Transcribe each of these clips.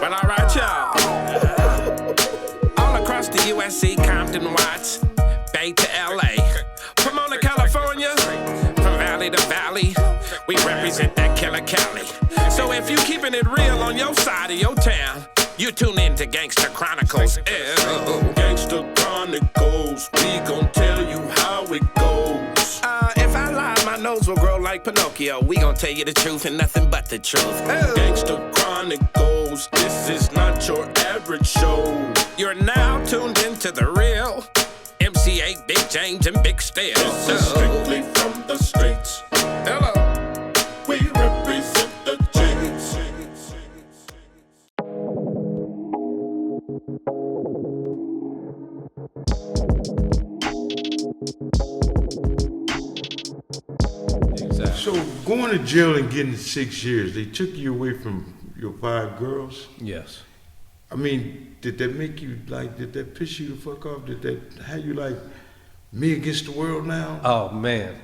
Well, alright, y'all. All across the USC, Compton, Watts, Bay to LA. Pomona, California, from valley to valley, we represent that killer Cali. So if you keeping it real on your side of your town, you tune in to Gangsta Chronicles. Gangsta Chronicles, we gon' tell you how it goes. If I lie, my nose will grow like Pinocchio. We gon' tell you the truth and nothing but the truth. Gangsta Chronicles, this is not your average show. You're now tuned into the real MC8, Big James, and Big Steel. This is strictly from the streets. Hello. We represent the James. So going to jail and getting 6 years, they took you away from your 5 girls? Yes. I mean, did that make you did that piss you the fuck off? Did that have you like me against the world now? Oh man.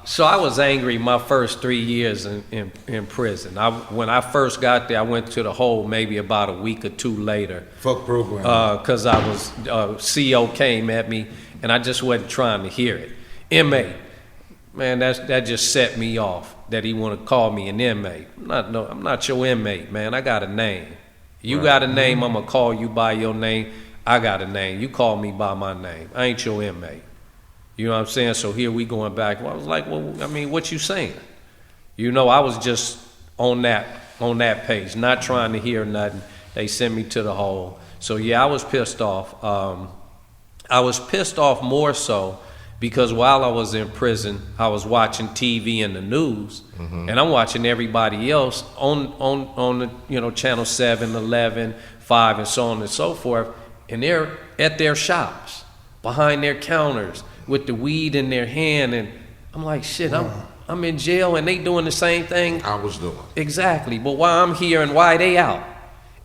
So I was angry my first 3 years in prison. When I first got there, I went to the hole maybe about a week or two later. Fuck program. Cause I was CO came at me and I just wasn't trying to hear it. Inmate. Man, that just set me off. That he want to call me an inmate. I'm not your inmate, man. I got a name. You got a name, I'm gonna call you by your name. I got a name. You call me by my name. I ain't your inmate. You know what I'm saying? So here we going back. Well, I was like, well, I mean, what you saying? You know, I was just on that page, not trying to hear nothing. They sent me to the hole. So yeah, I was pissed off. I was pissed off more so because while I was in prison, I was watching TV and the news, and I'm watching everybody else on the channel 7, 11, 5, and so on and so forth, and they're at their shops, behind their counters, with the weed in their hand, and I'm like, shit, I'm in jail, and they doing the same thing I was doing. Exactly, but why I'm here and why they out?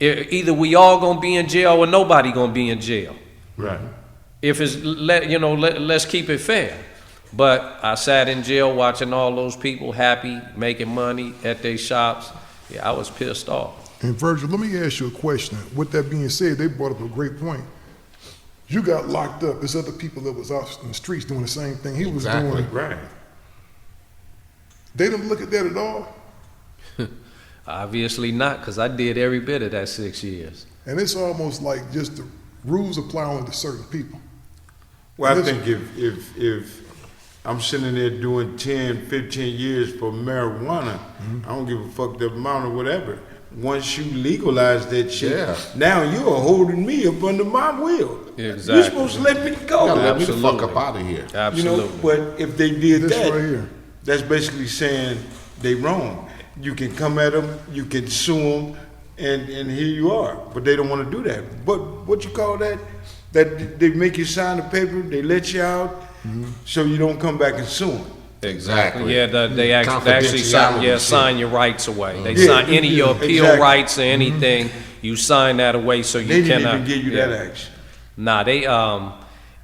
Either we all gonna be in jail or nobody gonna be in jail. Right. If it's let's keep it fair. But I sat in jail watching all those people happy, making money at their shops. Yeah, I was pissed off. And Virgil, let me ask you a question. With that being said, they brought up a great point. You got locked up. There's other people that was out in the streets doing the same thing he was doing. Right. They didn't look at that at all? Obviously not, because I did every bit of that 6 years. And it's almost like just the rules apply only to certain people. Well, I think if I'm sitting there doing 10, 15 years for marijuana, I don't give a fuck the amount or whatever. Once you legalize that shit, now you are holding me up under my will. Exactly. You're supposed to let me go. You gotta let me the fuck up out of here. Absolutely. You know, but if they did This that, right here. that's basically saying they wrong. You can come at them, you can sue them, and here you are. But they don't want to do that. But what you call that? That they make you sign the paper, they let you out, so you don't come back and sue them. Exactly. Yeah, they actually sign your rights away. They sign any of your appeal rights or anything. You sign that away, so you They cannot. didn't even give you that action. Nah,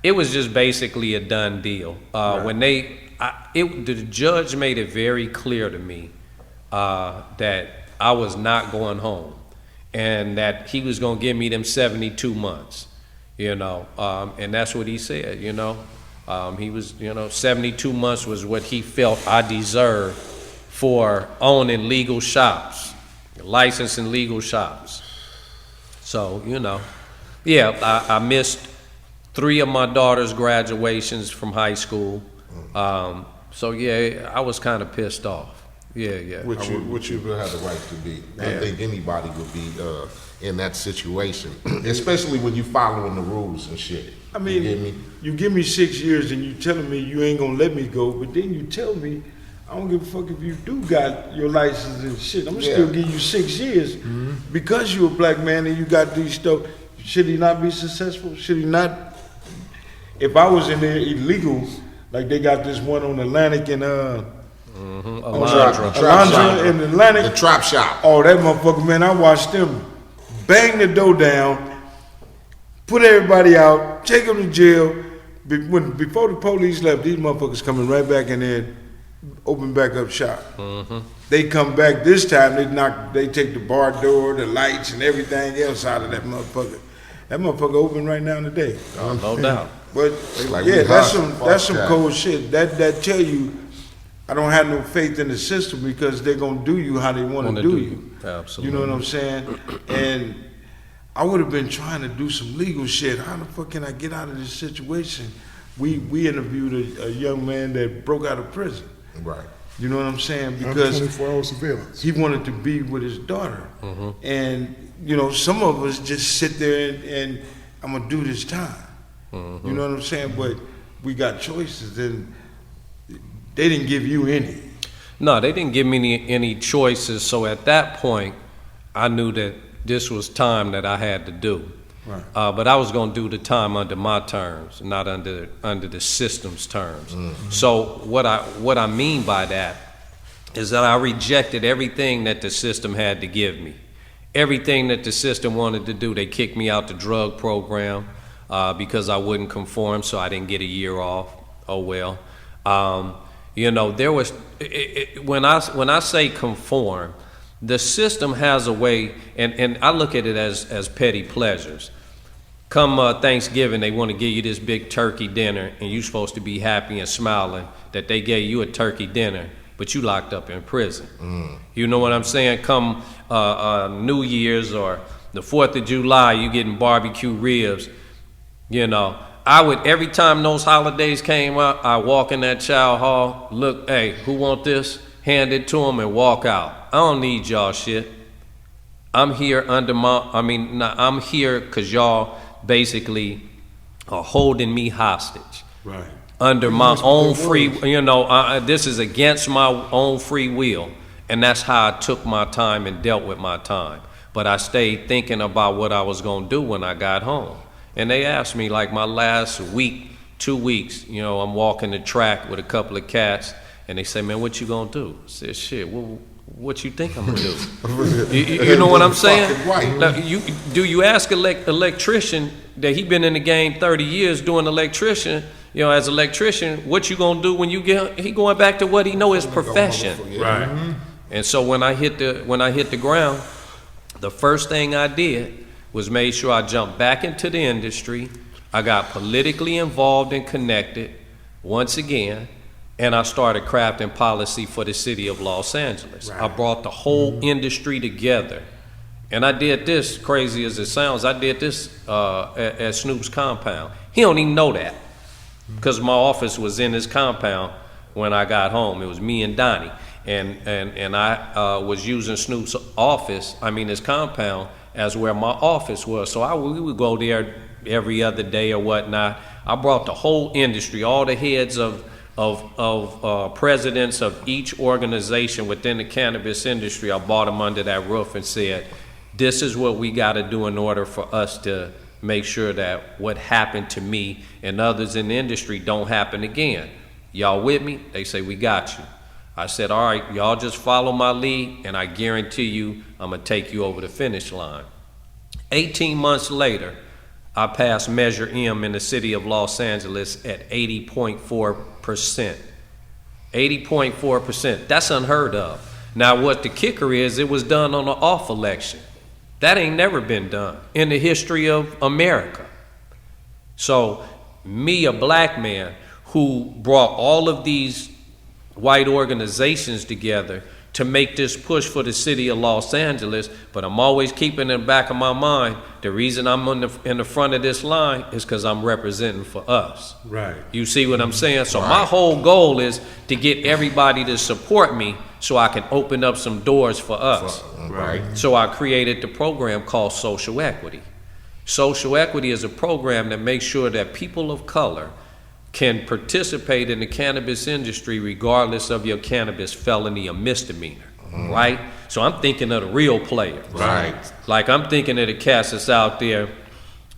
it was just basically a done deal. When the judge made it very clear to me that I was not going home, and that he was gonna give me them 72 months. And that's what he said. He was, 72 months was what he felt I deserved for owning legal shops, licensing legal shops. So, I missed 3 of my daughter's graduations from high school. So yeah, I was kind of pissed off. Yeah. Which you would have the right to be. I think anybody would be in that situation, especially when you following the rules and shit. I mean, you give me 6 years and you telling me you ain't gonna let me go, but then you tell me I don't give a fuck if you do got your license and shit. I'm gonna still give you 6 years because you're a black man and you got these stuff. Should he not be successful? Should he not? If I was in there illegal, like they got this one on Atlantic and Alondra in Atlantic, the trap shop. Oh, that motherfucker, man! I watched them bang the door down, put everybody out, take them to jail. Before the police left, these motherfuckers coming right back in there open back up shop. They come back this time. They take the bar door, the lights, and everything else out of that motherfucker. That motherfucker open right now today. No doubt. But like, yeah, we that's hot, some fuck cold shit. That tell you, I don't have no faith in the system because they're gonna do you how they want to do you. Absolutely. You know what I'm saying? And I would have been trying to do some legal shit. How the fuck can I get out of this situation? We interviewed a young man that broke out of prison. Right. You know what I'm saying? Under Because 24-hour surveillance. he wanted to be with his daughter. And, you know, some of us just sit there and I'm going to do this time. You know what I'm saying? But we got choices and they didn't give you any. No, they didn't give me any choices. So at that point, I knew that this was time that I had to do. Right. But I was going to do the time under my terms, not under the system's terms. So what I mean by that is that I rejected everything that the system had to give me. Everything that the system wanted to do. They kicked me out the drug program because I wouldn't conform, so I didn't get a year off. Oh well. You know, there was when I say conform, the system has a way, and I look at it as petty pleasures. Come Thanksgiving, they want to give you this big turkey dinner, and you're supposed to be happy and smiling that they gave you a turkey dinner, but you locked up in prison. You know what I'm saying? Come New Year's or the 4th of July, you getting barbecue ribs. You know, I would, every time those holidays came up, I walk in that chow hall, look, hey, who want this? Hand it to them and walk out. I don't need y'all shit. I'm here I'm here because y'all basically are holding me hostage. Right. Under my own free, this is against my own free will. And that's how I took my time and dealt with my time. But I stayed thinking about what I was going to do when I got home. And they asked me, like my last week, 2 weeks, I'm walking the track with a couple of cats, and they say, man, what you going to do? I said, shit, what you think I'm going to do? you know what I'm saying? Like, you ask an electrician that he been in the game 30 years doing electrician, as an electrician, what you going to do when he going back to what he know his profession. Right. And so when I hit the ground, the first thing I did was made sure I jumped back into the industry. I got politically involved and connected once again, and I started crafting policy for the city of Los Angeles. Right. I brought the whole industry together. And I did this, crazy as it sounds, I did this at Snoop's compound. He don't even know that because my office was in his compound when I got home. It was me and Donnie. And I was using Snoop's his compound, as where my office was. So we would go there every other day or whatnot. I brought the whole industry, all the heads of presidents of each organization within the cannabis industry. I brought them under that roof and said, this is what we got to do in order for us to make sure that what happened to me and others in the industry don't happen again. Y'all with me? They say, we got you. I said, all right, y'all just follow my lead, and I guarantee you I'm going to take you over the finish line. 18 months later, I passed Measure M in the city of Los Angeles at 80.4%. 80.4%. That's unheard of. Now, what the kicker is, it was done on an off election. That ain't never been done in the history of America. So, me, a black man who brought all of these white organizations together to make this push for the city of Los Angeles, but I'm always keeping in the back of my mind, the reason I'm in the front of this line is because I'm representing for us. Right. You see what I'm saying? So my whole goal is to get everybody to support me so I can open up some doors for us. Right. So I created the program called Social Equity. Social Equity is a program that makes sure that people of color can participate in the cannabis industry regardless of your cannabis felony or misdemeanor, right? So I'm thinking of the real player. Right. Like I'm thinking of the cats that's out there,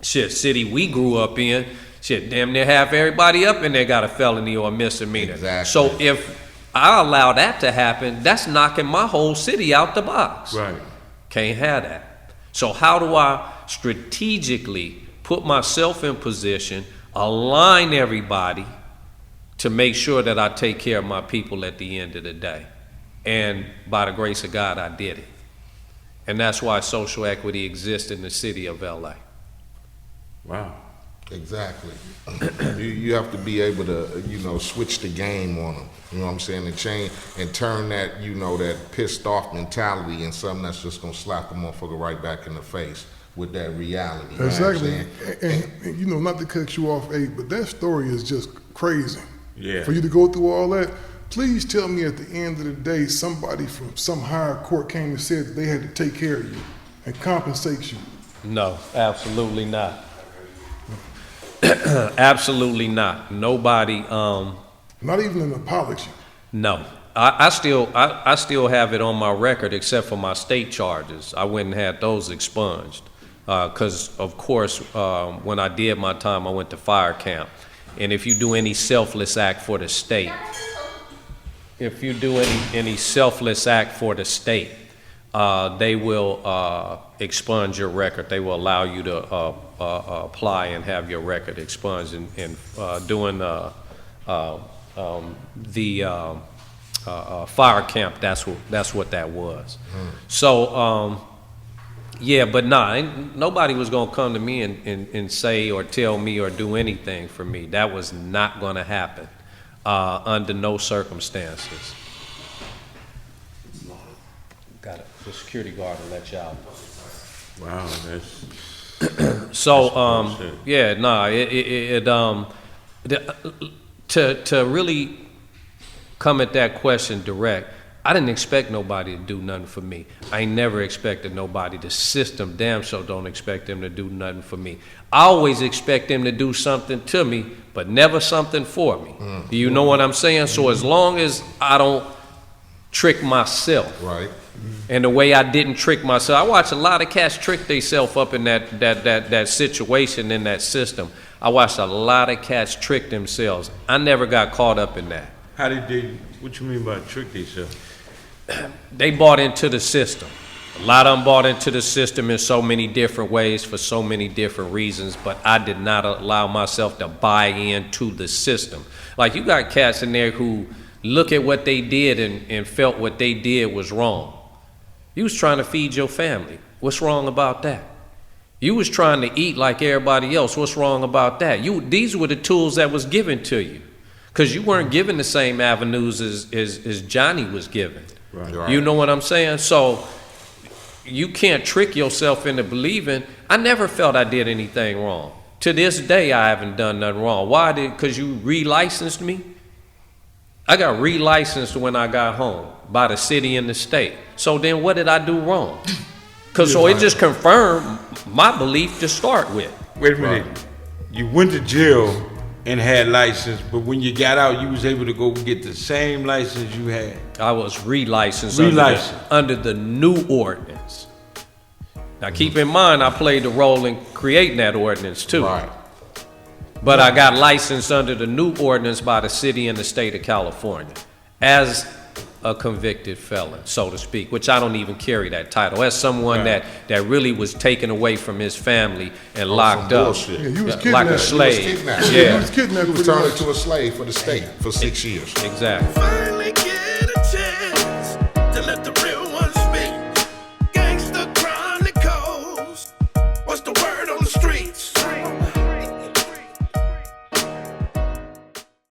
city we grew up in, damn near half everybody up in there got a felony or a misdemeanor. Exactly. So if I allow that to happen, that's knocking my whole city out the box. Right. Can't have that. So how do I strategically put myself in position, align everybody to make sure that I take care of my people at the end of the day. And by the grace of God, I did it. And that's why social equity exists in the city of LA. Wow. Exactly. You have to be able to, switch the game on them. You know what I'm saying? And change and turn that, that pissed off mentality in something that's just gonna slap the motherfucker right back in the face with that reality. Exactly. You know what I'm saying? And not to cut you off, Abe, but that story is just crazy. Yeah. For you to go through all that, please tell me at the end of the day, somebody from some higher court came and said that they had to take care of you and compensate you. No, absolutely not. Absolutely not. Nobody. Not even an apology. No. I still have it on my record, except for my state charges. I went and had those expunged. Because, of course, when I did my time, I went to fire camp. And if you do any selfless act for the state, they will expunge your record. They will allow you to apply and have your record expunged. And doing the fire camp, that's what that was. So, yeah, but nobody was gonna come to me and say or tell me or do anything for me. That was not gonna happen under no circumstances. Got it. The security guard will let you out. Wow, that's So to really come at that question direct, I didn't expect nobody to do nothing for me. I ain't never expected nobody. The system damn sure don't expect them to do nothing for me. I always expect them to do something to me, but never something for me. Do you know what I'm saying? So as long as I don't trick myself. Right. And the way I didn't trick myself, I watched a lot of cats trick themselves up in that situation, in that system. I watched a lot of cats trick themselves. I never got caught up in that. how did they? What you mean by trick themselves? They bought into the system. A lot of them bought into the system in so many different ways for so many different reasons, but I did not allow myself to buy into the system. Like, you got cats in there who look at what they did and felt what they did was wrong. You was trying to feed your family. What's wrong about that? You was trying to eat like everybody else. What's wrong about that? These were the tools that was given to you, because you weren't given the same avenues as Johnny was given. Right. You know what I'm saying? So you can't trick yourself into believing. I never felt I did anything wrong. To this day, I haven't done nothing wrong. Why? Because you relicensed me? I got relicensed when I got home by the city and the state. So then what did I do wrong? So it just confirmed my belief to start with. Wait a minute. You went to jail and had license, but when you got out, you was able to go get the same license you had. I was relicensed under the new ordinance. Now keep in mind, I played the role in creating that ordinance too. Right. But I got licensed under the new ordinance by the city and the state of California as a convicted felon, so to speak, which I don't even carry that title. As someone that really was taken away from his family and locked up. Bullshit. Yeah, you was Like kidnapped. a slave. He was kidnapped. Yeah, you was He kidnapped. was turned into a slave for the state for 6 years. Exactly. Finally get